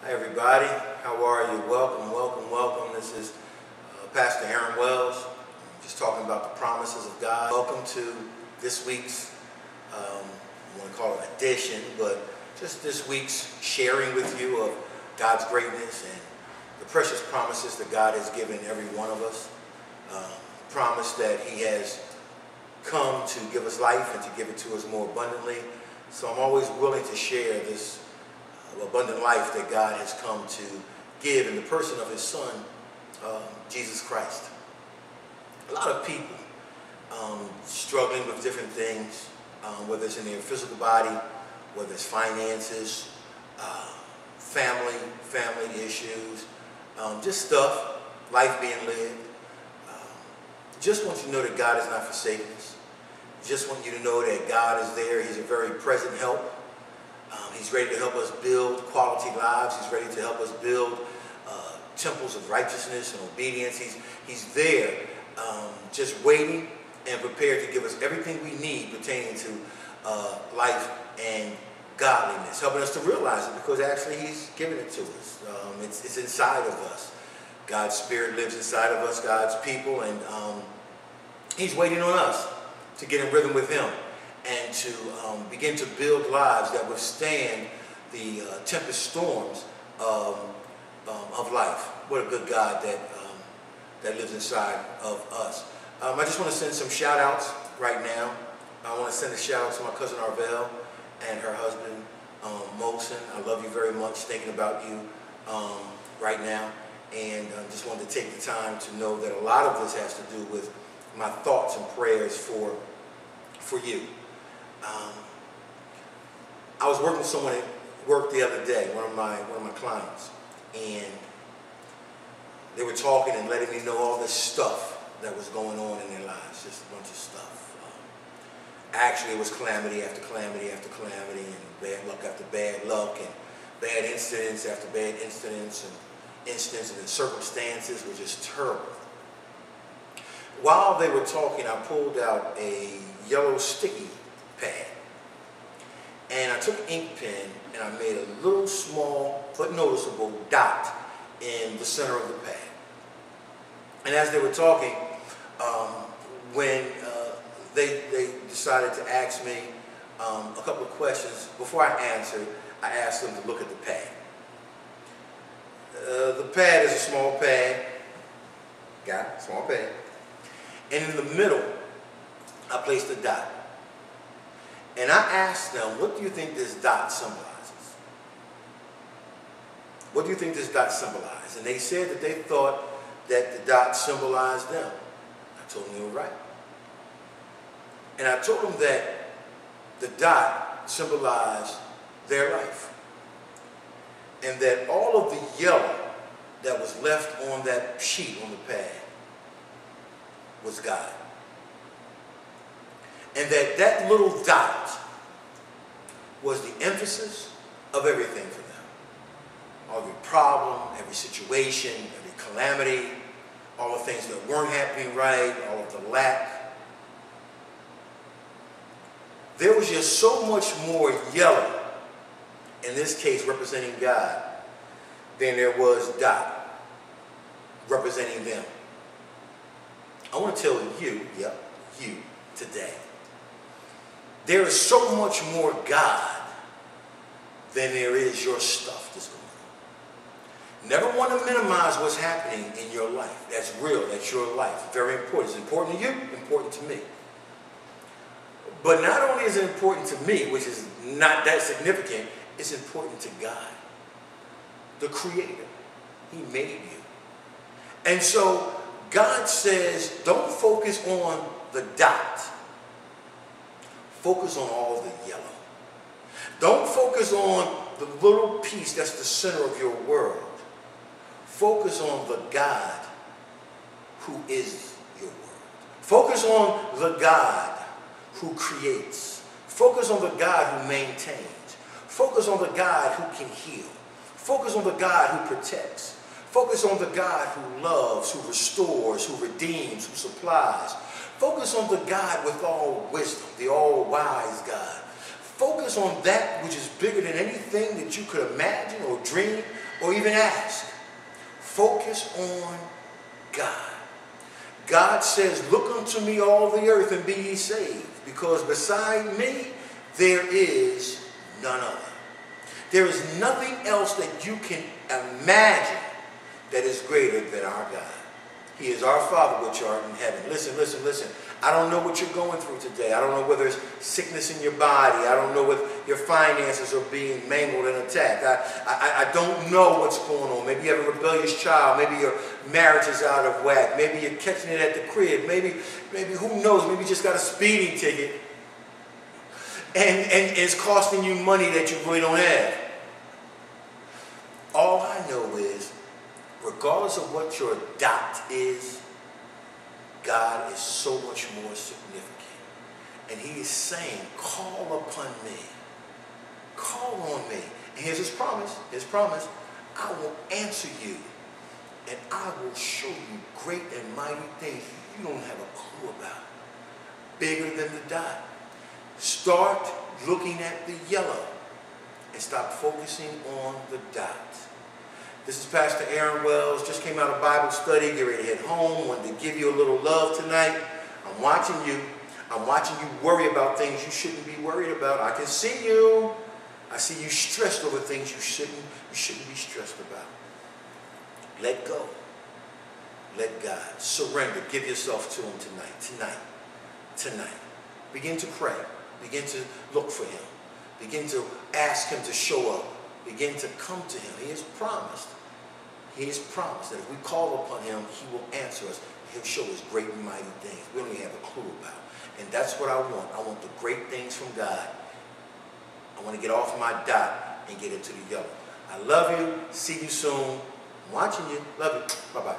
Hi everybody, how are you? Welcome, welcome, welcome. This is Pastor Aaron Wells, just talking about the promises of God. Welcome to this week's, I want to call it edition, but just this week's sharing with you of God's greatness and the precious promises that God has given every one of us. Promise that He has come to give us life and to give it to us more abundantly. So I'm always willing to share this abundant life that God has come to give in the person of His Son, Jesus Christ. A lot of people struggling with different things, whether it's in their physical body, whether it's finances, family issues, just stuff, life being lived. Just want you to know that God is not forsaken us. Just want you to know that God is there. He's a very present help. He's ready to help us build quality lives. He's ready to help us build temples of righteousness and obedience. He's there just waiting and prepared to give us everything we need pertaining to life and godliness, helping us to realize it because actually He's given it to us. It's inside of us. God's Spirit lives inside of us, God's people, and He's waiting on us to get in rhythm with Him and to begin to build lives that withstand the tempest storms of life. What a good God that lives inside of us. I just want to send some shout outs right now. I want to send a shout out to my cousin Arvell and her husband Molson. I love you very much, thinking about you right now. And just wanted to take the time to know that a lot of this has to do with my thoughts and prayers for you. I was working with someone at work the other day, one of my clients, and they were talking and letting me know all this stuff that was going on in their lives, just a bunch of stuff. Actually, it was calamity after calamity after calamity, and bad luck after bad luck, and bad incidents after bad incidents, and circumstances were just terrible. While they were talking, I pulled out a yellow sticky pad, and I took an ink pen and I made a little small but noticeable dot in the center of the pad. And as they were talking, when they decided to ask me a couple of questions, before I answered, I asked them to look at the pad. The pad is a small pad, small pad, and in the middle, I placed a dot. And I asked them, what do you think this dot symbolizes? What do you think this dot symbolizes? And they said that they thought that the dot symbolized them. I told them they were right. And I told them that the dot symbolized their life. And that all of the yellow that was left on that sheet on the pad was God. And that little dot was the emphasis of everything for them. Every problem, every situation, every calamity, all the things that weren't happening right, all of the lack. There was just so much more yellow, in this case representing God, than there was dot representing them. I want to tell you today, there is so much more God than there is your stuff that's going on. Never want to minimize what's happening in your life. That's real. That's your life. Very important. It's important to you, important to me. But not only is it important to me, which is not that significant, it's important to God, the Creator. He made you. And so God says, don't focus on the dot. Focus on all the yellow. Don't focus on the little piece that's the center of your world. Focus on the God who is your world. Focus on the God who creates. Focus on the God who maintains. Focus on the God who can heal. Focus on the God who protects. Focus on the God who loves, who restores, who redeems, who supplies. Focus on the God with all wisdom, the all-wise God. Focus on that which is bigger than anything that you could imagine or dream or even ask. Focus on God. God says, look unto me all the earth and be ye saved, because beside me there is none other. There is nothing else that you can imagine that is greater than our God. He is our Father which art in heaven. Listen, listen, listen. I don't know what you're going through today. I don't know whether it's sickness in your body. I don't know if your finances are being mangled and attacked. I don't know what's going on. Maybe you have a rebellious child. Maybe your marriage is out of whack. Maybe you're catching it at the crib. Maybe who knows? Maybe you just got a speeding ticket. And it's costing you money that you really don't have. All I know is, regardless of what your dot is, God is so much more significant. And he is saying, call upon me. Call on me. And here's his promise. His promise, I will answer you. And I will show you great and mighty things you don't have a clue about. Bigger than the dot. Start looking at the yellow and stop focusing on the dot. This is Pastor Aaron Wells. Just came out of Bible study. Get ready to head home. Wanted to give you a little love tonight. I'm watching you. I'm watching you worry about things you shouldn't be worried about. I can see you. I see you stressed over things you shouldn't be stressed about. Let go. Let God. Surrender. Give yourself to him tonight. Begin to pray. Begin to look for him. Begin to ask him to show up. Begin to come to him. He has promised. He has promised that if we call upon him, he will answer us. He'll show us great and mighty things we don't even have a clue about. And that's what I want. I want the great things from God. I want to get off my dot and get into the yellow. I love you. See you soon. I'm watching you. Love you. Bye-bye.